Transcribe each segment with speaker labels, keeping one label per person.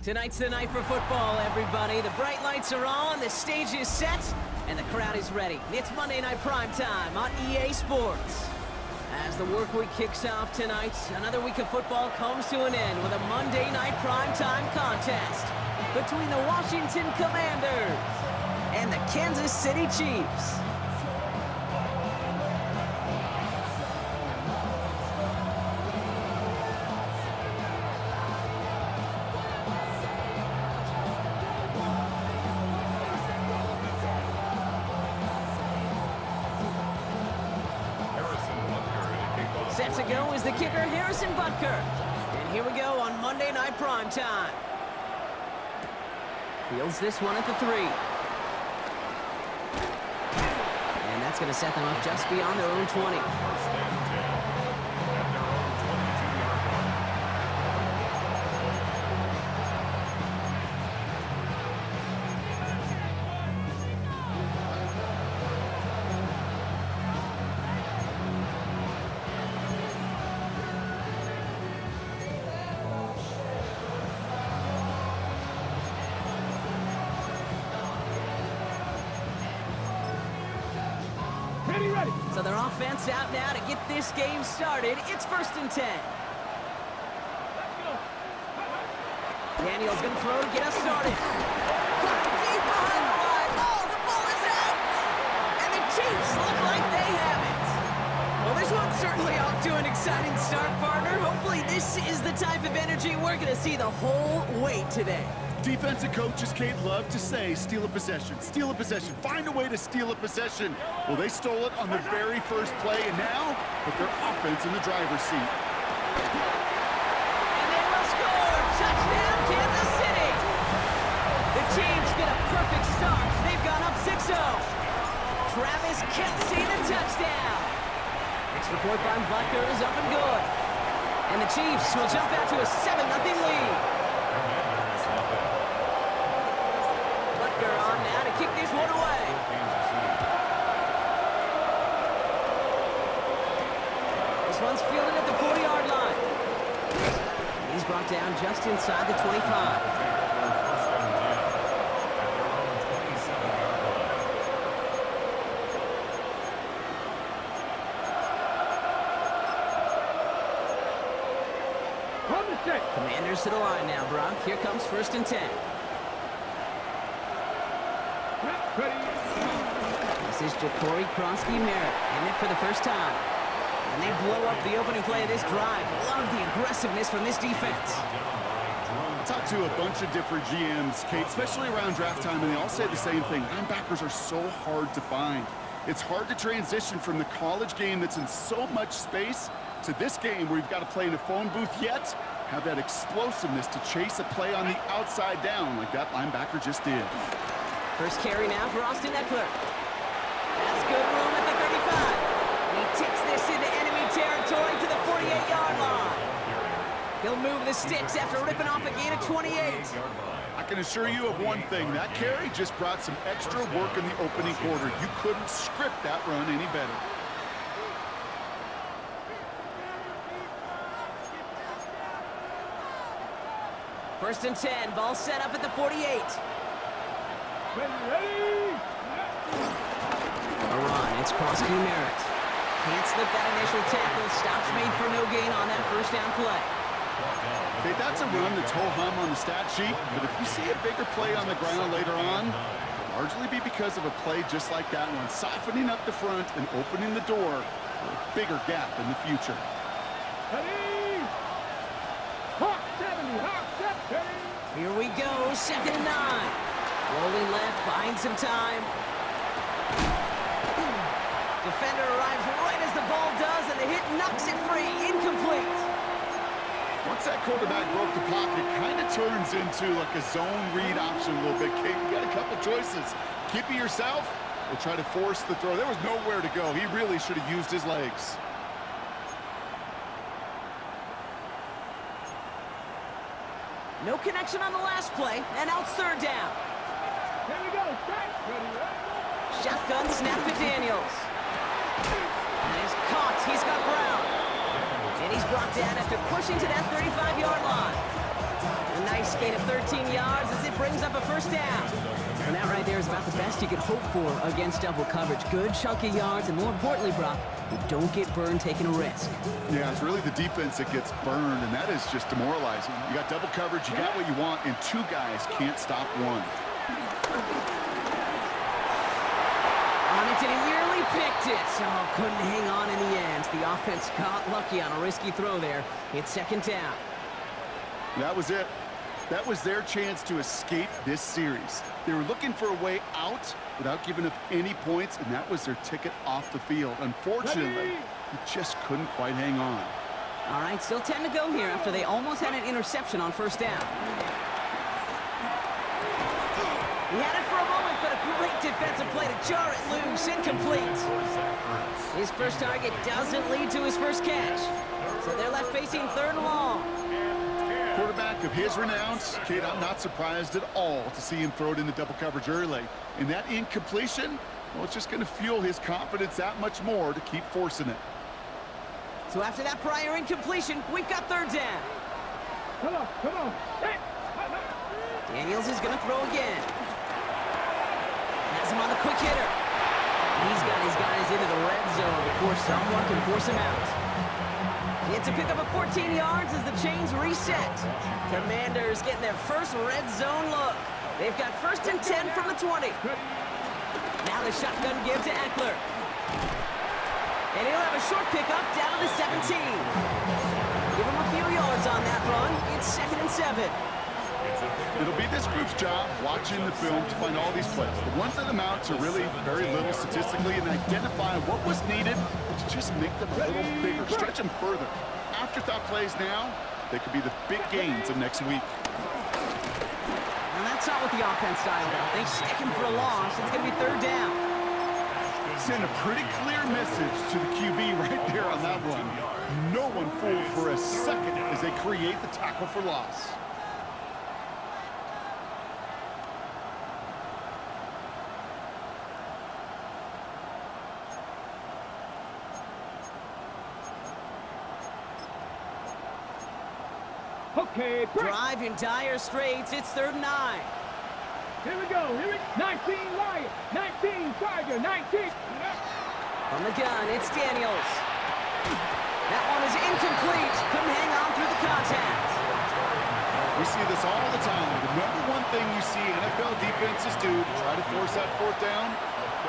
Speaker 1: Tonight's the night for football, everybody. The bright lights are on, the stage is set, and the crowd is ready. It's Monday Night Primetime on EA Sports. As the work week kicks off tonight, another week of football comes to an end with a Monday Night Primetime contest between the Washington Commanders and the Kansas City Chiefs. Set to go is the kicker, Harrison Butker. And here we go on Monday Night Primetime. Fields this one at the 3. And that's going to set them up just beyond their own 20. So their offense out now to get this game started. It's 1st and 10. Daniel's going to throw to get us started. Deep behind the line. Oh, the ball is out. And the Chiefs look like they have it. Well, this one's certainly off to an exciting start, partner. Hopefully this is the type of energy we're going to see the whole way today.
Speaker 2: Defensive coaches, Kate, love to say, steal a possession, find a way to steal a possession. Well, they stole it on the very first play, and now put their offense in the driver's seat.
Speaker 1: And they will score! Touchdown, Kansas City! The Chiefs get a perfect start. They've gone up 6-0. Travis Kelce, the touchdown. Extra point by Butker is up and good. And the Chiefs will jump out to a 7-0 lead. Kick this one away. This one's fielded at the 40-yard line. He's brought down just inside the 25. Commanders to the line now, Brock. Here comes 1st and 10. This is Ja'Cory Kronsky-Merritt, and it for the first time. And they blow up the opening play of this drive. Love the aggressiveness from this defense.
Speaker 2: I talked to a bunch of different GMs, Kate, especially around draft time, and they all say the same thing. Linebackers are so hard to find. It's hard to transition from the college game that's in so much space to this game where you've got to play in a phone booth, yet have that explosiveness to chase a play on the outside down like that linebacker just did.
Speaker 1: First carry now for Austin Eckler. Has good room at the 35. And he takes this into enemy territory to the 48-yard line. He'll move the sticks after ripping off a gain of 28.
Speaker 2: I can assure you of one thing. That carry just brought some extra work in the opening quarter. You couldn't script that run any better.
Speaker 1: First and 10. Ball set up at the 48. A run, it's Kronsky-Merritt. Can't slip that initial tackle. Stops made for no gain on that first down play.
Speaker 2: Okay, that's a run that's ho-hum on the stat sheet, but if you see a bigger play on the ground later on, it'll largely be because of a play just like that one, softening up the front and opening the door for a bigger gap in the future.
Speaker 1: Here we go, 2nd and 9. Rolling left, buying some time. Defender arrives right as the ball does, and the hit knocks it free. Incomplete.
Speaker 2: Once that quarterback broke the pocket, kind of turns into like a zone read option a little bit. Kate, you got a couple choices. Keep it yourself or try to force the throw. There was nowhere to go. He really should have used his legs.
Speaker 1: No connection on the last play, and now it's third down.
Speaker 3: Here we go.
Speaker 1: Shotgun snap to Daniels. And he's caught. He's got Brown. And he's brought down after pushing to that 35-yard line. A nice gain of 13 yards as it brings up a first down. And that right there is about the best you could hope for against double coverage. Good chunk of yards, and more importantly, Brock, you don't get burned taking a risk.
Speaker 2: Yeah, it's really the defense that gets burned, and that is just demoralizing. You got double coverage, you got what you want, and two guys can't stop one.
Speaker 1: On it, and he nearly picked it. Oh, couldn't hang on in the end. The offense got lucky on a risky throw there. It's second down.
Speaker 2: That was it. That was their chance to escape this series. They were looking for a way out without giving up any points, and that was their ticket off the field. Unfortunately, he just couldn't quite hang on.
Speaker 1: All right, still 10 to go here after they almost had an interception on first down. He had it for a moment, but a great defensive play to jar it loose, incomplete. His first target doesn't lead to his first catch. So they're left facing third and long.
Speaker 2: Quarterback of his renown, kid, I'm not surprised at all to see him throw it into double coverage early. And that incompletion, well, it's just going to fuel his confidence that much more to keep forcing it.
Speaker 1: So after that prior incompletion, we've got third down.
Speaker 3: Come on, come on.
Speaker 1: Daniels is going to throw again. Has him on the quick hitter. He's got his guys into the red zone before someone can force him out. It's a pickup of 14 yards as the chains reset. Commanders getting their first red zone look. They've got first and 10 from the 20. Now the shotgun give to Eckler. And he'll have a short pickup down to the 17. Give him a few yards on that run. It's second and 7.
Speaker 2: It'll be this group's job watching the film to find all these plays. The ones that amount to really very little statistically and identify what was needed to just make them a little bigger, stretch them further. Afterthought plays now, they could be the big gains of next week.
Speaker 1: And that's not what the offense dialed out. They stick him for a loss. It's going to be third down.
Speaker 2: Send a pretty clear message to the QB right there on that one. No one fooled for a second as they create the tackle for loss.
Speaker 3: Okay, break.
Speaker 1: Drive in dire straits. It's third and 9.
Speaker 3: Here we go. 19 Lion, 19 Tiger, 19.
Speaker 1: From the gun, it's Daniels. That one is incomplete. Couldn't hang on through the contact.
Speaker 2: We see this all the time. The number one thing you see NFL defenses do to try to force that fourth down,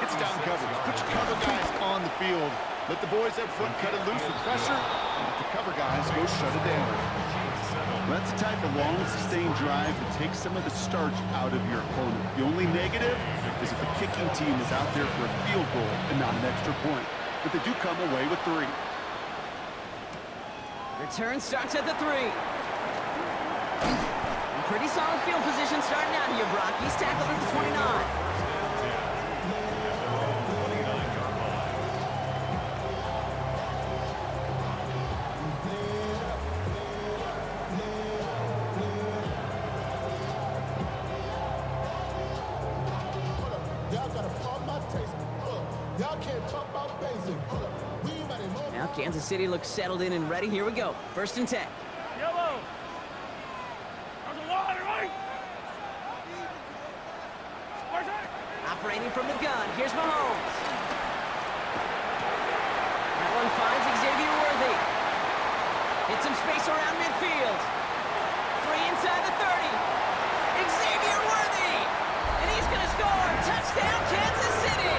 Speaker 2: it's down coverage. Put your cover guys on the field. Let the boys up front cut it loose with pressure, and let the cover guys go shut it down. Let's attack a long, sustained drive and take some of the starch out of your opponent. The only negative is if the kicking team is out there for a field goal and not an extra point. But they do come away with 3.
Speaker 1: Return starts at the 3. Pretty solid field position starting out here, Brock. He's tackled at the 29. Now Kansas City looks settled in and ready. Here we go. First and 10.
Speaker 3: Yellow. There's a water, right?
Speaker 1: Operating from the gun. Here's Mahomes. That one finds Xavier Worthy. Hits some space around midfield. 3 inside the 30. Xavier Worthy. And he's going to score. Touchdown, Kansas City.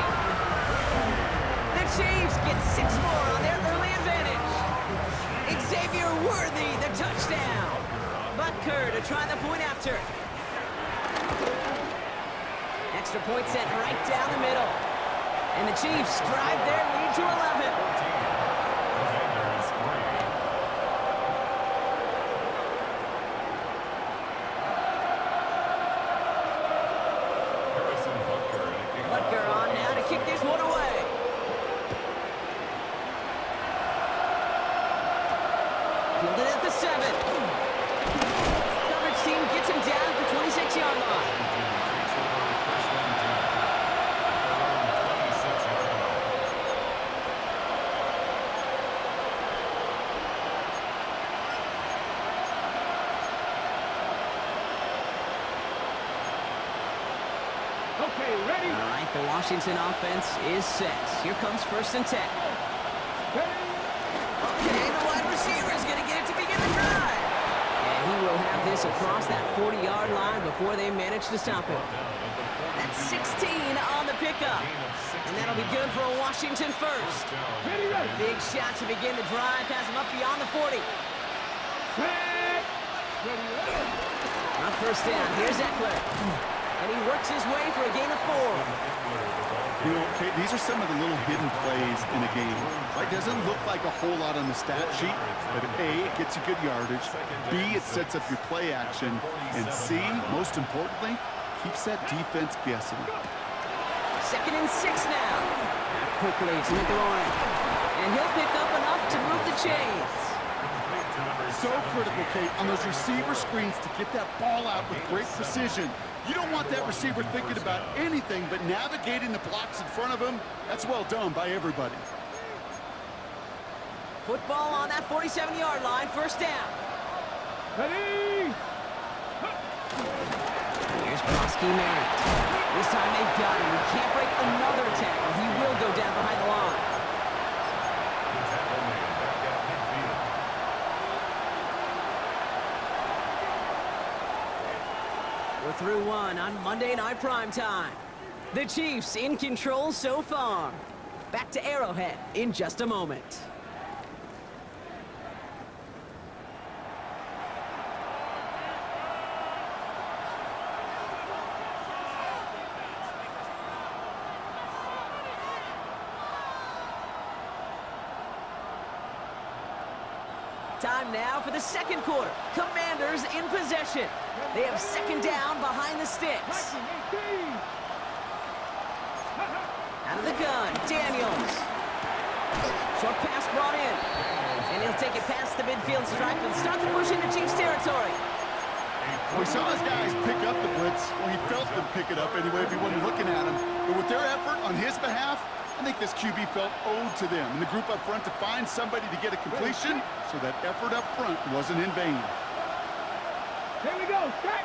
Speaker 1: The Chiefs get 6 more on their early advantage. Xavier Worthy, the touchdown. Butker to try the point after. Extra point set right down the middle. And the Chiefs drive their lead to 11. Butker on now to kick this one away. Fielded at the 7. Coverage team gets him down at the 26-yard line.
Speaker 3: Okay, ready?
Speaker 1: All right, the Washington offense is set. Here comes 1st and 10.
Speaker 3: Ready?
Speaker 1: Okay, the wide receiver is going to get it to begin the drive. And he will have this across that 40-yard line before they manage to stop him. That's 16 on the pickup. And that'll be good for a Washington first.
Speaker 3: Ready, ready.
Speaker 1: Big shot to begin the drive. Has him up beyond the 40.
Speaker 3: Set. Ready, ready.
Speaker 1: On 1st down, here's Eckler. And he works his way for a gain of 4.
Speaker 2: You know, Kate, these are some of the little hidden plays in a game. Right? Doesn't look like a whole lot on the stat sheet, but A, it gets you good yardage. B, it sets up your play action. And C, most importantly, keeps that defense guessing.
Speaker 1: 2nd and 6 now. Quickly to McLaurin. And he'll pick up enough to move the chains.
Speaker 2: So critical, Kate, on those receiver screens to get that ball out with great precision. You don't want that receiver thinking about anything but navigating the blocks in front of him. That's well done by everybody.
Speaker 1: Football on that 47-yard line, 1st down.
Speaker 3: Ready?
Speaker 1: Here's Broski Merritt. This time they've got him. He can't break another tackle. He will go down behind the line. We're through one on Monday Night Primetime. The Chiefs in control so far. Back to Arrowhead in just a moment. Time now for the 2nd quarter. Commanders in possession. They have 2nd down behind the sticks.
Speaker 3: 19, 18.
Speaker 1: Out of the gun, Daniels. Short pass brought in. And he'll take it past the midfield stripe and start to push into Chiefs territory.
Speaker 2: We saw his guys pick up the blitz. Well, he felt them pick it up anyway if he wasn't looking at him. But with their effort on his behalf, I think this QB felt owed to them and the group up front to find somebody to get a completion, so that effort up front wasn't in vain.
Speaker 3: Here we go, set.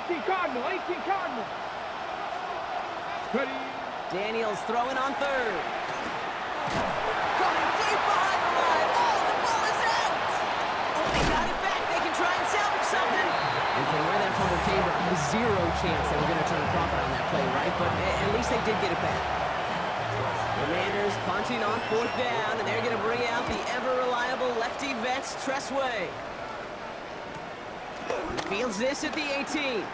Speaker 3: 18 Cardinal, 18 Cardinal. Ready?
Speaker 1: Daniels throwing on 3rd. Coming deep behind the line. Oh, the ball is out. Oh, they got it back. They can try and salvage something. And from where that fumble came from, there's zero chance they were going to turn a profit on that play, right? But at least they did get it back. Commanders punting on 4th down, and they're going to bring out the ever-reliable lefty vets, Tressway. He fields this at the 18.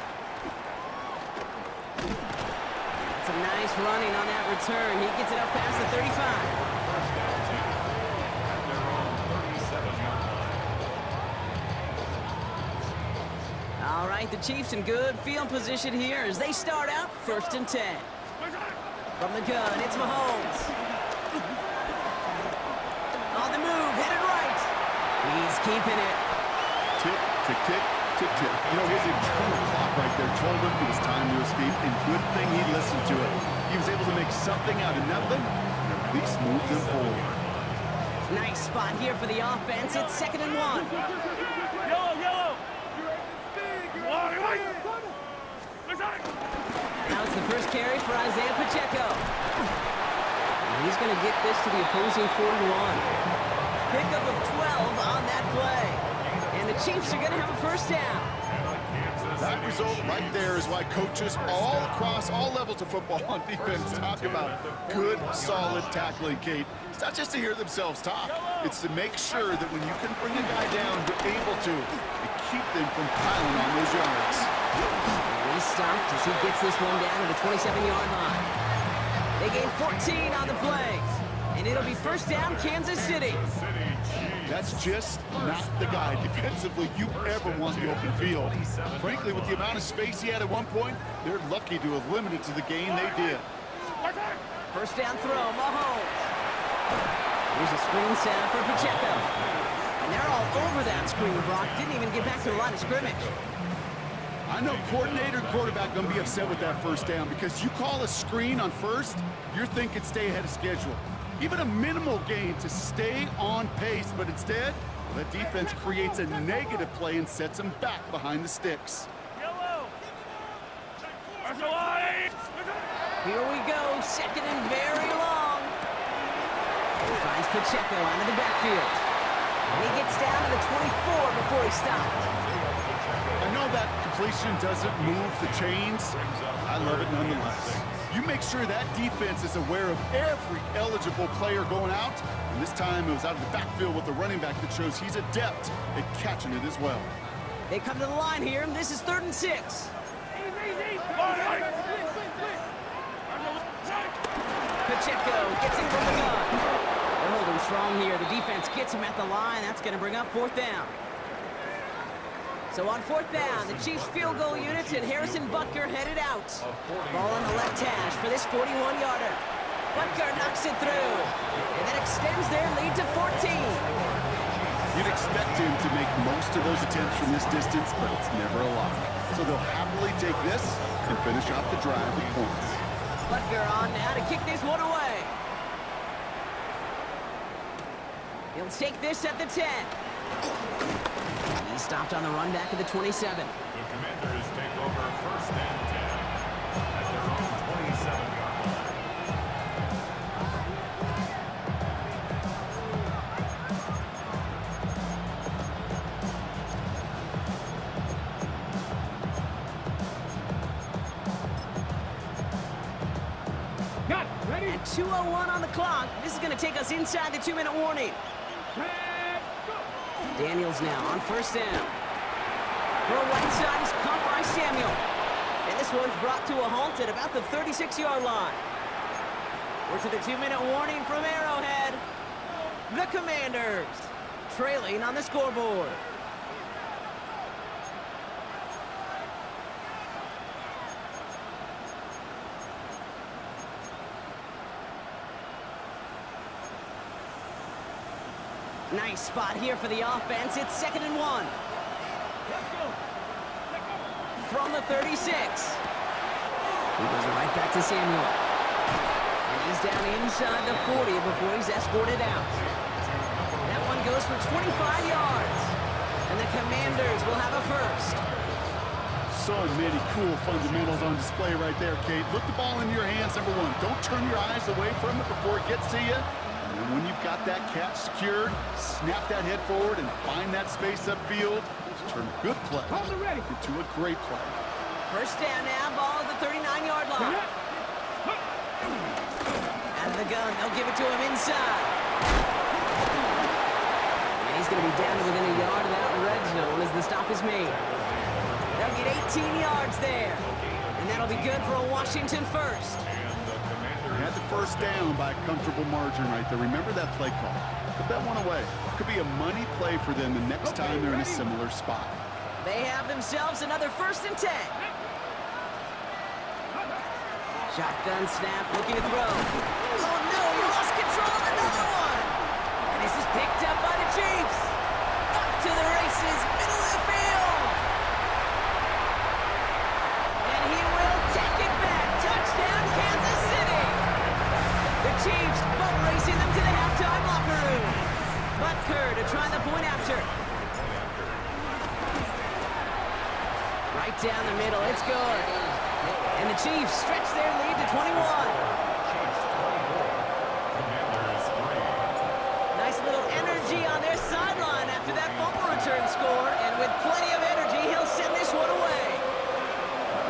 Speaker 1: It's a nice running on that return. He gets it up past the 35. All right, the Chiefs in good field position here as they start out 1st and 10. From the gun, it's Mahomes. On the move, headed right. He's keeping it.
Speaker 2: Tick, tick, tick, tick, tick. You know, his internal clock right there told him it was time to escape, and good thing he listened to it. He was able to make something out of nothing, and at least move them forward.
Speaker 1: Nice spot here for the offense. It's 2nd and 1.
Speaker 3: Yellow, yellow.
Speaker 1: Now it's the first carry for Isaiah Pacheco. And he's going to get this to the opposing 41. Pickup of 12 on that play. And the Chiefs are going to have a 1st down.
Speaker 2: That result right there is why coaches all across all levels of football on defense talk about good, solid tackling, Kate. It's not just to hear themselves talk. It's to make sure that when you can bring a guy down, you're able to keep them from piling on those yards.
Speaker 1: And he's stopped as he gets this one down to the 27-yard line. They gain 14 on the play. And it'll be 1st down, Kansas City.
Speaker 2: That's just not the guy defensively you ever want in the open field. Frankly, with the amount of space he had at one point, they're lucky to have limited to the gain they did.
Speaker 1: 1st down throw, Mahomes. Here's a screen sound for Pacheco. And they're all over that screen, Brock. Didn't even get back to the line of scrimmage.
Speaker 2: I know coordinator and quarterback going to be upset with that first down because you call a screen on first, you're thinking stay ahead of schedule. Even a minimal gain to stay on pace, but instead, the defense creates a negative play and sets them back behind the sticks.
Speaker 1: Here we go, second and very long. He finds Pacheco out of the backfield. And he gets down to the 24 before he stopped.
Speaker 2: I know that completion doesn't move the chains. I love it nonetheless. You make sure that defense is aware of every eligible player going out. And this time it was out of the backfield with the running back that shows he's adept at catching it as well.
Speaker 1: They come to the line here, and this is 3rd and 6. Pacheco gets it from the gun. They're holding strong here. The defense gets him at the line. That's going to bring up 4th down. So on 4th down, the Chiefs field goal units and Harrison Butker headed out. Ball on the left hash for this 41-yarder. Butker knocks it through, and that extends their lead to 14.
Speaker 2: You'd expect him to make most of those attempts from this distance, but it's never a lock. So they'll happily take this and finish off the drive with points.
Speaker 1: Butker on now to kick this one away. He'll take this at the 10. He stopped on the run back at the 27.
Speaker 4: The Commanders take over 1st and 10 at their own 27-yard line.
Speaker 3: Got it. Ready?
Speaker 1: At 2:01 on the clock, this is going to take us inside the 2-minute warning. Daniels now on 1st down. Throw right side is caught by Samuel. And this one's brought to a halt at about the 36-yard line. We're to the 2-minute warning from Arrowhead. The Commanders trailing on the scoreboard. Nice spot here for the offense. It's 2nd and 1. From the 36. He goes right back to Samuel. And he's down inside the 40 before he's escorted out. That one goes for 25 yards. And the Commanders will have a first.
Speaker 2: So many cool fundamentals on display right there, Kate. Look the ball in your hands, number one. Don't turn your eyes away from it before it gets to you. And when you've got that catch secured, snap that head forward and find that space upfield to turn a good play into a great play.
Speaker 1: First down now, ball at the 39-yard line. Out of the gun, they'll give it to him inside. And he's going to be down to within a yard of that red zone as the stop is made. They'll get 18 yards there. And that'll be good for a Washington first.
Speaker 2: They had the first down by a comfortable margin right there. Remember that play call. Put that one away. Could be a money play for them the next time they're in a similar spot.
Speaker 1: They have themselves another 1st and 10. Shotgun snap, looking to throw. Oh no, he lost control of another one. And this is picked up by the Chiefs. Up to the races, middle of the field. And he will take it back. Touchdown, Kansas City. The Chiefs boat racing them to the halftime locker room. Butker to try the point after. Right down the middle, it's good. And the Chiefs stretch their lead to 21. Nice little energy on their sideline after that fumble return score. And with plenty of energy, he'll send this one away.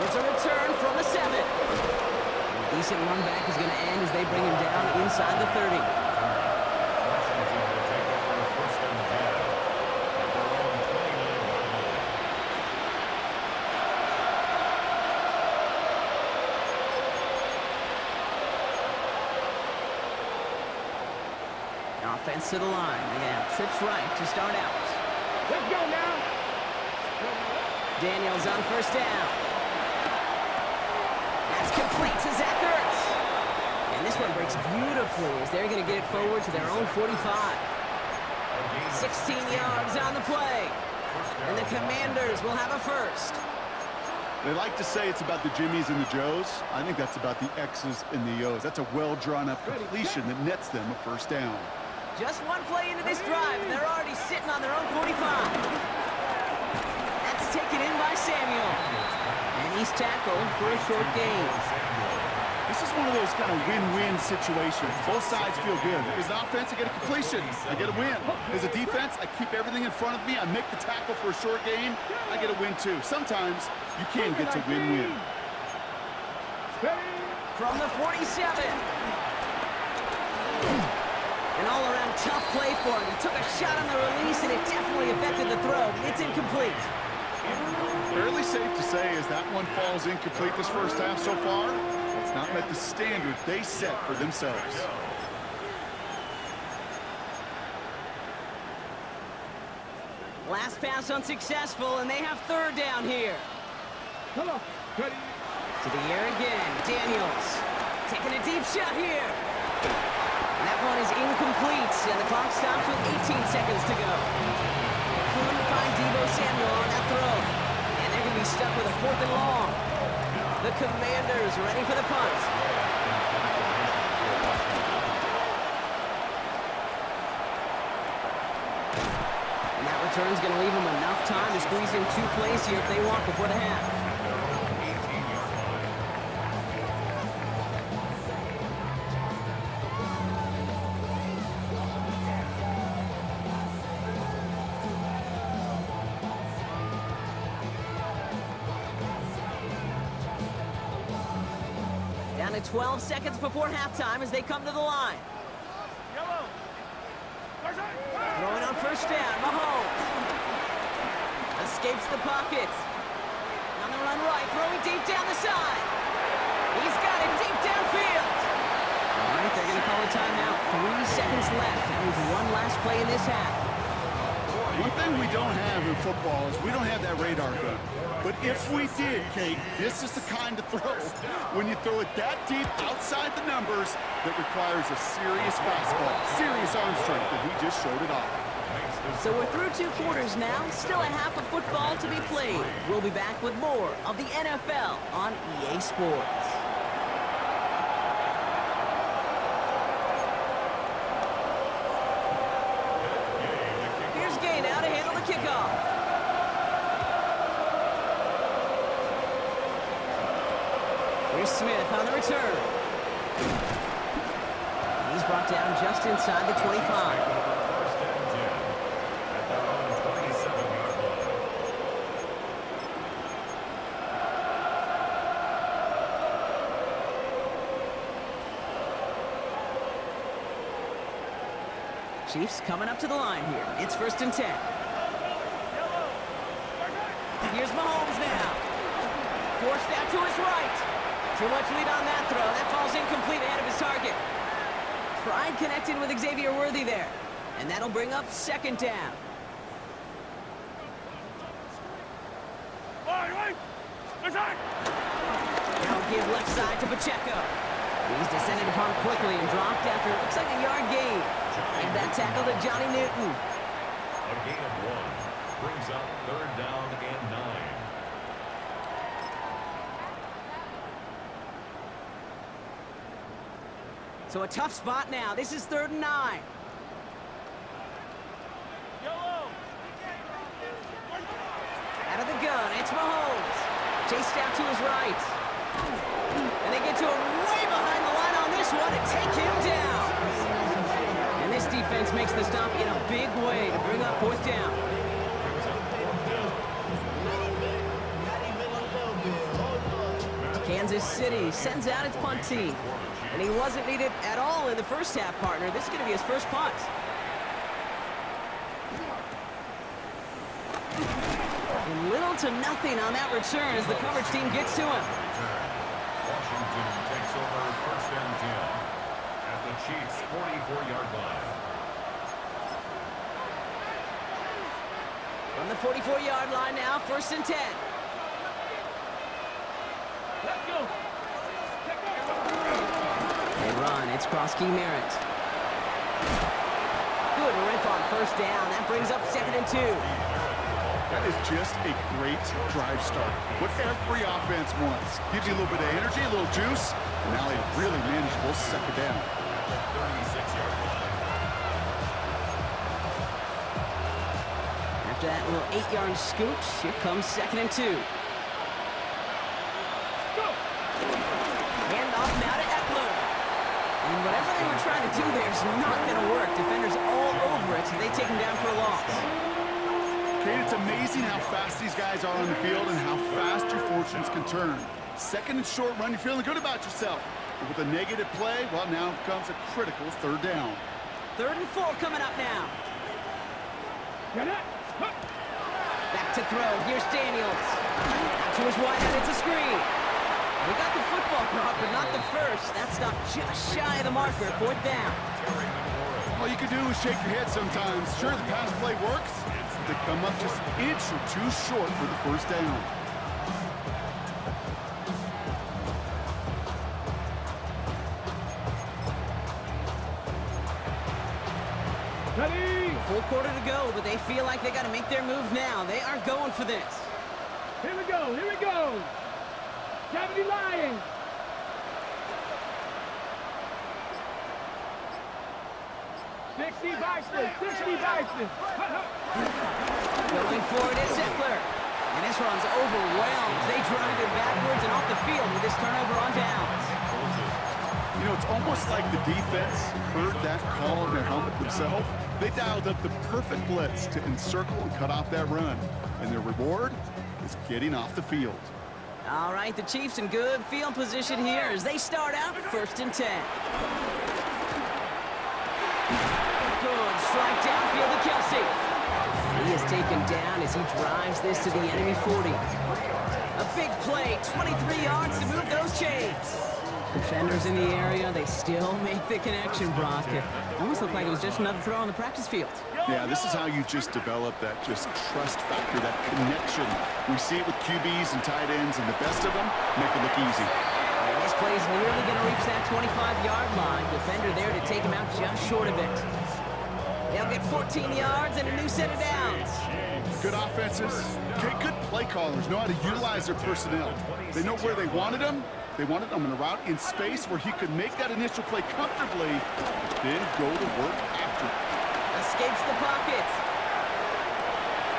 Speaker 1: It's a return from the 7. A decent run back is going to end as they bring him down inside the 30. Offense to the line. They're going to have trips right to start out.
Speaker 3: Let's go now.
Speaker 1: Daniels on 1st down. That's complete to Zach Ertz. And this one breaks beautifully as they're going to get it forward to their own 45. 16 yards on the play. And the Commanders will have a first.
Speaker 2: They like to say it's about the Jimmies and the Joes. I think that's about the X's and the O's. That's a well-drawn-up completion that nets them a first down.
Speaker 1: Just one play into this drive, and they're already sitting on their own 45. That's taken in by Samuel. And he's tackled for a short gain.
Speaker 2: This is one of those kind of win-win situations. Both sides feel good. As an offense, I get a completion. I get a win. As a defense, I keep everything in front of me. I make the tackle for a short gain. I get a win, too. Sometimes you can get to win-win.
Speaker 1: From the 47. An all-around tough play for him. He took a shot on the release, and it definitely affected the throw. It's incomplete.
Speaker 2: Fairly safe to say as that one falls incomplete this first half so far, it's not met the standard they set for themselves.
Speaker 1: Last pass unsuccessful, and they have third down here.
Speaker 3: Come on. Ready.
Speaker 1: To the air again. Daniels taking a deep shot here. And that one is incomplete, and the clock stops with 18 seconds to go. Couldn't find Deebo Samuel on that throw. And they're going to be stuck with a 4th and long. The Commanders ready for the punt. And that return's going to leave them enough time to squeeze in 2 plays here if they want before the half. Down to 12 seconds before halftime as they come to the line. Throwing on first down, Mahomes. Escapes the pocket. On the run right, throwing deep down the side. He's got it deep downfield. All right, they're going to call a timeout. 3 seconds left. That means one last play in this half.
Speaker 2: One thing we don't have in football is we don't have that radar gun. But if we did, Kate, this is the kind of throw when you throw it that deep outside the numbers that requires a serious fastball, serious arm strength, and he just showed it off.
Speaker 1: So we're through 2 quarters now, still a half of football to be played. We'll be back with more of the NFL on EA Sports. Here's Gay now to handle the kickoff. Here's Smith on the return. And he's brought down just inside the 25. Chiefs coming up to the line here. It's 1st and 10. Here's Mahomes now. Forced out to his right. Too much lead on that throw. That falls incomplete ahead of his target. Tried connecting with Xavier Worthy there. And that'll bring up 2nd down. Now give left side to Pacheco. He's descended upon quickly and dropped after it looks like a yard gain. And that tackle to Johnny Newton.
Speaker 4: A gain of 1 brings up 3rd down and 9.
Speaker 1: So a tough spot now. This is 3rd and 9. Out of the gun, it's Mahomes. Chased out to his right. And they get to him way behind the line on this one and take him down. And this defense makes the stop in a big way to bring up 4th down. Kansas City sends out its punt team. And he wasn't needed at all in the first half, partner. This is going to be his first punt. And little to nothing on that return as the coverage team gets to him.
Speaker 4: Washington takes over 1st and 10 at the Chiefs' 44-yard line.
Speaker 1: From the 44-yard line now, 1st and 10.
Speaker 3: Let's go.
Speaker 1: They run. It's Krosky Merritt. Good good rip on first down. That brings up 2nd and 2.
Speaker 2: That is just a great drive start. What every offense wants. Gives you a little bit of energy, a little juice, and now a really manageable 2nd down.
Speaker 4: 36-yard line.
Speaker 1: After that little 8-yard scoot, here comes 2nd and 2. Hand off now to Eckler. And whatever they were trying to do there is not going to work. Defenders all over it, so they take him down for a loss.
Speaker 2: Kate, it's amazing how fast these guys are on the field and how fast your fortunes can turn. 2nd and short run, you're feeling good about yourself. But with a negative play, well, now comes a critical 3rd down.
Speaker 1: 3rd and 4 coming up now. Back to throw. Here's Daniels. Out to his wideout. It's a screen. We got the football drop, but not the first. That stopped just shy of the marker. 4th down.
Speaker 2: All you can do is shake your head sometimes. Sure, the pass play works. They come up just an inch or 2 short for the 1st down.
Speaker 3: Ready?
Speaker 1: Full quarter to go, but they feel like they got to make their move now. They are going for this.
Speaker 3: Here we go, here we go. 70 Lions. Sixty Bison.
Speaker 1: Going for it is Eckler. And this one's overwhelmed. They drive it backwards and off the field with this turnover on downs.
Speaker 2: You know, it's almost like the defense heard that call in their helmet themselves. They dialed up the perfect blitz to encircle and cut off that run. And their reward is getting off the field.
Speaker 1: All right, the Chiefs in good field position here as they start out 1st and 10. Good strike downfield to Kelsey. He is taken down as he drives this to the enemy 40. A big play, 23 yards to move those chains. Defenders in the area, they still make the connection, Brock. It almost looked like it was just another throw on the practice field.
Speaker 2: Yeah, this is how you just develop that just trust factor, that connection. We see it with QBs and tight ends, and the best of them make it look easy.
Speaker 1: And this play is nearly going to reach that 25-yard line. Defender there to take him out just short of it. They'll get 14 yards and a new set of downs.
Speaker 2: Good offenses, okay, good play callers know how to utilize their personnel. They know where they wanted them. They wanted them in a route in space where he could make that initial play comfortably, then go to work after.
Speaker 1: Escapes the pocket.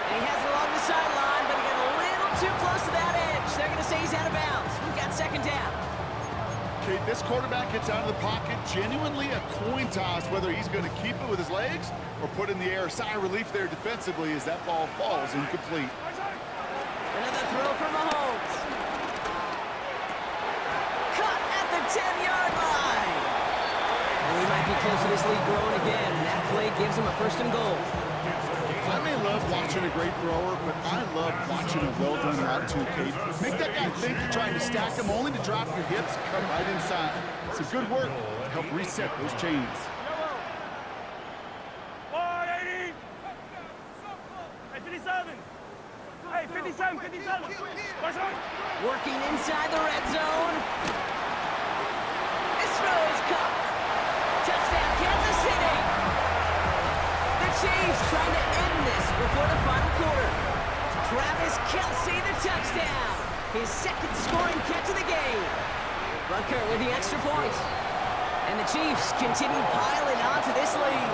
Speaker 1: And he has it along the sideline, but he got a little too close to that edge. They're going to say he's out of bounds. We've got 2nd down.
Speaker 2: Okay, this quarterback gets out of the pocket, genuinely a coin toss whether he's going to keep it with his legs or put in the air. Sigh of relief there defensively as that ball falls incomplete.
Speaker 1: Another throw from Mahomes. Cut at the 10-yard line. And we might be close to this lead growing again. And that play gives him a 1st and goal.
Speaker 2: I may love watching a great thrower, but I love watching a well-done route too, Kate. Make that guy think you're trying to stack him only to drop your hips, cut right inside. It's a good work to help reset those chains.
Speaker 1: Working inside the red zone. This throw is caught. Touchdown, Kansas City. The Chiefs trying to end this before the final quarter. Travis Kelce, the touchdown. His 2nd scoring catch of the game. Butker with the extra point. And the Chiefs continue piling on to this lead.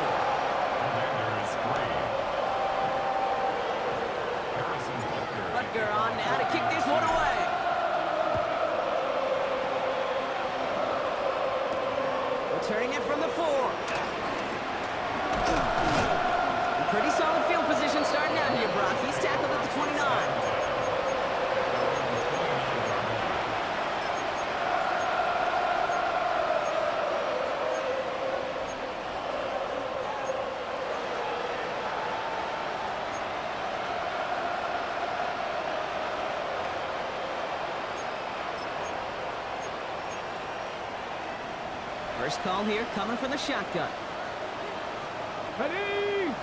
Speaker 1: Butker on now to kick this one away. Returning it from the 4. A pretty solid field position starting out here, Brock. He's tackled at the 29. First call here coming from the shotgun.
Speaker 3: Ready?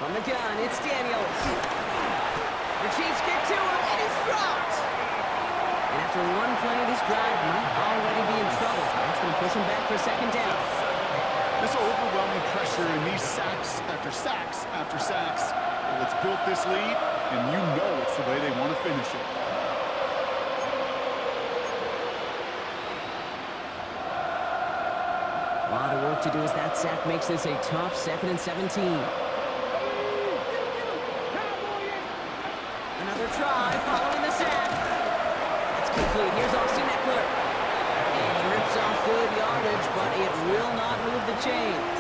Speaker 1: From the gun, it's Daniels. The Chiefs get to him, and he's dropped. And after one play, this drive might already be in trouble. That's going to push him back for 2nd down.
Speaker 2: This overwhelming pressure and these sacks after sacks after sacks. Well, it's built this lead, and you know it's the way they want to finish it.
Speaker 1: A lot of work to do as that sack makes this a tough 2nd and 17. Another try following the sack. It's complete. Here's Austin Eckler. And he rips off good yardage, but it will not move the chains.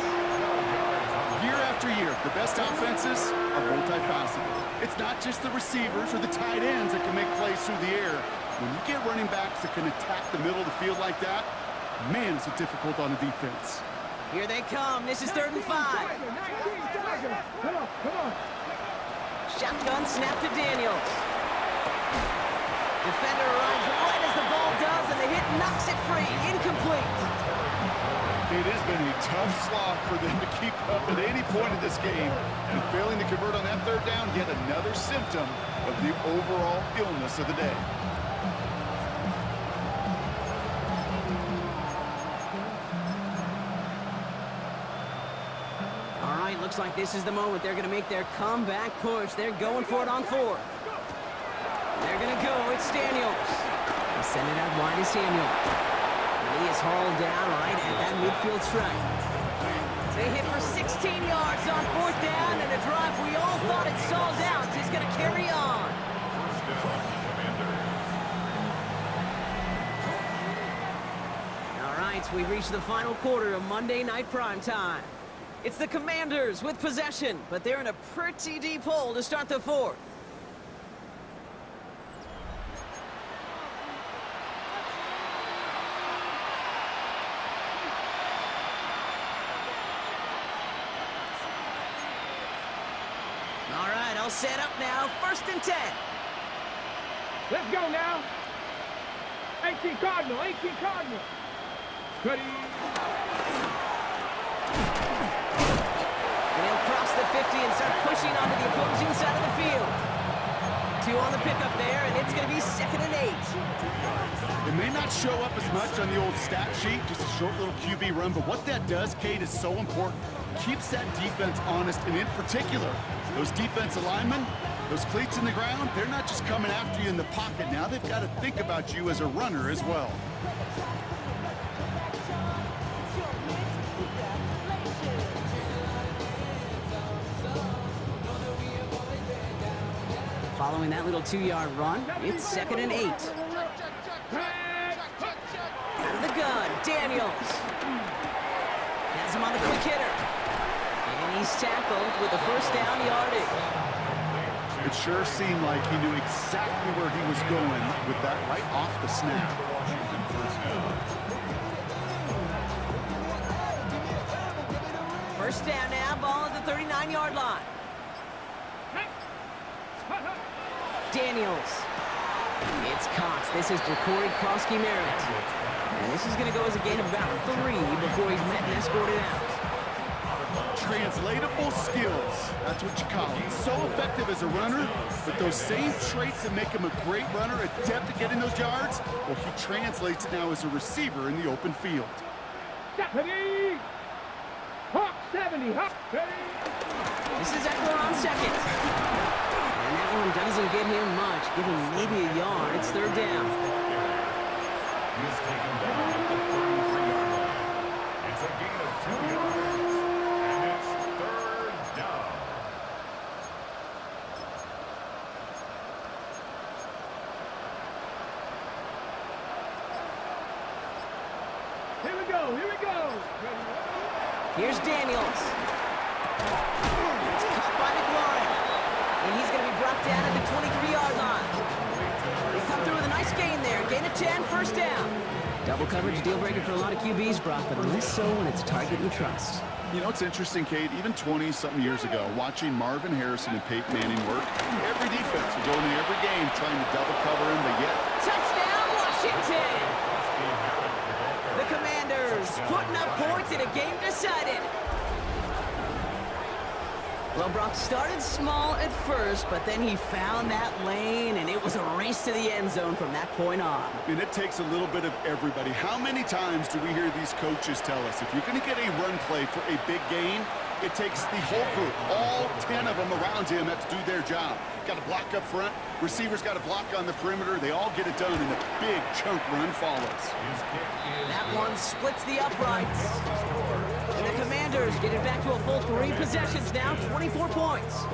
Speaker 2: Year after year, the best offenses are multifaceted. It's not just the receivers or the tight ends that can make plays through the air. When you get running backs that can attack the middle of the field like that, man, is it difficult on the defense.
Speaker 1: Here they come. This is 3rd and 5.
Speaker 3: Come on.
Speaker 1: Shotgun snap to Daniels. Defender arrives right as the ball does, and the hit knocks it free. Incomplete.
Speaker 2: It has been a tough slog for them to keep up at any point in this game. And failing to convert on that 3rd down, yet another symptom of the overall illness of the day.
Speaker 1: All right, looks like this is the moment. They're going to make their comeback push. They're going for it on 4th. They're going to go. It's Daniels. They send it out wide to Samuel. And he is hauled down right at that midfield stripe. They hit for 16 yards on 4th down, and a drive we all thought it stalled out is going to carry on. All right, we've reached the final quarter of Monday Night Primetime. It's the Commanders with possession, but they're in a pretty deep hole to start the 4th. All right, all set up now. 1st and 10.
Speaker 3: Let's go now. 18 Cardinal. Ready.
Speaker 1: And he'll cross the 50 and start pushing onto the opposing side of the field. 2 on the pickup there, and it's going to be 2nd and 8.
Speaker 2: It may not show up as much on the old stat sheet, just a short little QB run, but what that does, Kate, is so important. Keeps that defense honest, and in particular, those defensive linemen, those cleats in the ground, they're not just coming after you in the pocket. Now they've got to think about you as a runner as well.
Speaker 1: Following that little 2-yard run, it's 2nd and 8. Out of the gun, Daniels. Has him on the quick hitter. And he's tackled with the 1st down yardage.
Speaker 2: It sure seemed like he knew exactly where he was going with that right off the snap.
Speaker 1: First down now, ball at the 39-yard line. Daniels. It's Cox. This is Jacory Krosky-Merritt. And this is going to go as a gain of about 3 before he's met and escorted out.
Speaker 2: Translatable skills. That's what you call it. So effective as a runner, but those same traits that make him a great runner, adept at getting those yards, well, he translates it now as a receiver in the open field.
Speaker 3: Ready. Hawk 70. Hawk 70.
Speaker 1: This is Eckler on 2nd. And that one doesn't get him much. Give him maybe a yard. It's 3rd down.
Speaker 4: He's taken down at the 33-yard line. It's a gain of 2 yards. And it's 3rd down.
Speaker 3: Here we go.
Speaker 1: Here's Daniels. It's caught by McLaurin. And he's going to be brought down at the 23-yard line. They come through with a nice gain there. Gain of 10, 1st down. Double coverage deal breaker for a lot of QBs, Brock, but less so when it's a target you trust.
Speaker 2: You know, it's interesting, Kate, even 20-something years ago, watching Marvin Harrison and Peyton Manning work, every defense would go into every game trying to double cover him, but yet...
Speaker 1: Touchdown, Washington! The Commanders putting up points in a game decided. Well, Brock started small at first, but then he found that lane, and it was a race to the end zone from that point on.
Speaker 2: And it takes a little bit of everybody. How many times do we hear these coaches tell us, if you're going to get a run play for a big gain, it takes the whole group, all 10 of them around him have to do their job. Got to block up front, receivers got to block on the perimeter, they all get it done, and a big chunk run follows.
Speaker 1: That one splits the uprights. And the Commanders get it back to a full 3 possessions now, 24 points.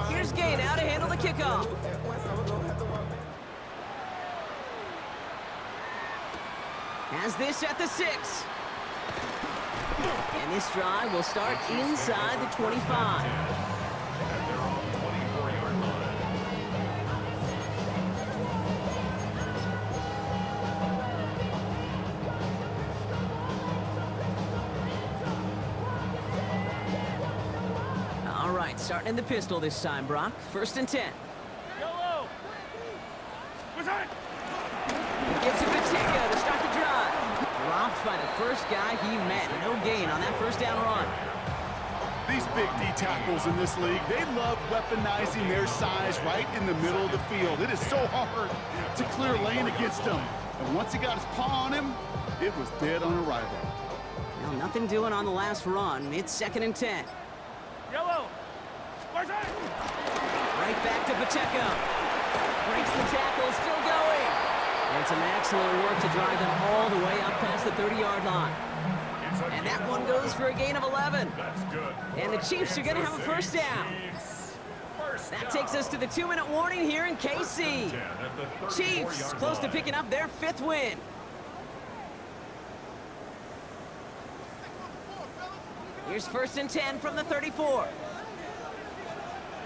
Speaker 1: Here's Gay now to handle the kickoff. Has this at the 6. And this drive will start inside the 25. All right, starting in the pistol this time, Brock. 1st and 10.
Speaker 3: Yellow. What's that?
Speaker 1: Gives it to Pacheco to start the drive. Dropped by the first guy he met. No gain on that 1st down run.
Speaker 2: These big D tackles in this league, they love weaponizing their size right in the middle of the field. It is so hard to clear lane against him. And once he got his paw on him, it was dead on arrival.
Speaker 1: Well, nothing doing on the last run. It's 2nd and 10.
Speaker 3: Yellow. What's that?
Speaker 1: Right back to Pacheco. Breaks the tackle, still going. And some excellent work to drive them all the way up past the 30-yard line. And that one goes for a gain of 11.
Speaker 4: That's good.
Speaker 1: And the Chiefs are going to have a 1st down. That takes us to the 2-minute warning here in KC. Chiefs close to picking up their 5th win. Here's 1st and 10 from the 34.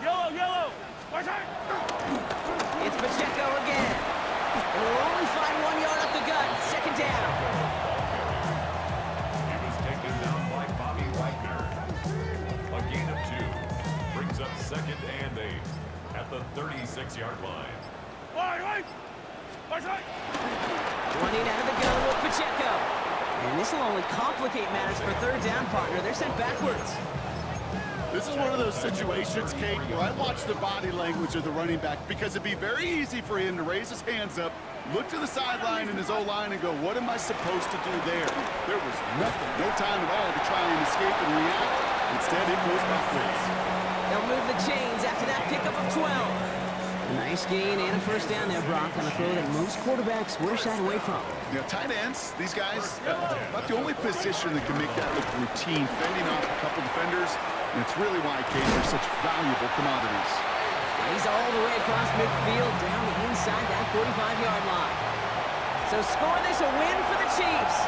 Speaker 3: Yellow, yellow. What's that?
Speaker 1: It's Pacheco again. And we'll only find 1 yard up the gut. 2nd down.
Speaker 4: He was taken down by Bobby Wagner. A gain of 2 brings up 2nd and 8 at the 36-yard line.
Speaker 3: Wait. What's that?
Speaker 1: Running out of the gun with Pacheco. And this will only complicate matters for 3rd down, partner. They're sent backwards.
Speaker 2: This is one of those situations, Kate, where I watch the body language of the running back because it'd be very easy for him to raise his hands up, look to the sideline in his O-line and go, what am I supposed to do there? There was nothing, no time at all to try and escape and react. Instead, it goes backwards.
Speaker 1: They'll move the chains after that pickup of 12. A nice gain and a 1st down there, Brock, on a throw that most quarterbacks were shied away from.
Speaker 2: You know, tight ends, these guys, about the only position that can make that look routine, fending off a couple defenders. And it's really why, Kate, they're such valuable commodities.
Speaker 1: And he's all the way across midfield, down inside that 45-yard line. So score this a win for the Chiefs.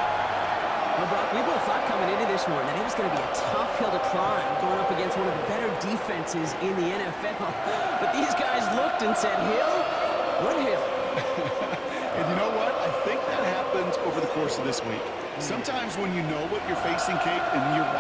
Speaker 1: Well, Brock, we both thought coming into this one that it was going to be a tough hill to climb going up against one of the better defenses in the NFL. But these guys looked and said, hill? What hill?
Speaker 2: And you know what? I think that happened over the course of this week. Sometimes when you know what you're facing, Kate, and you're watching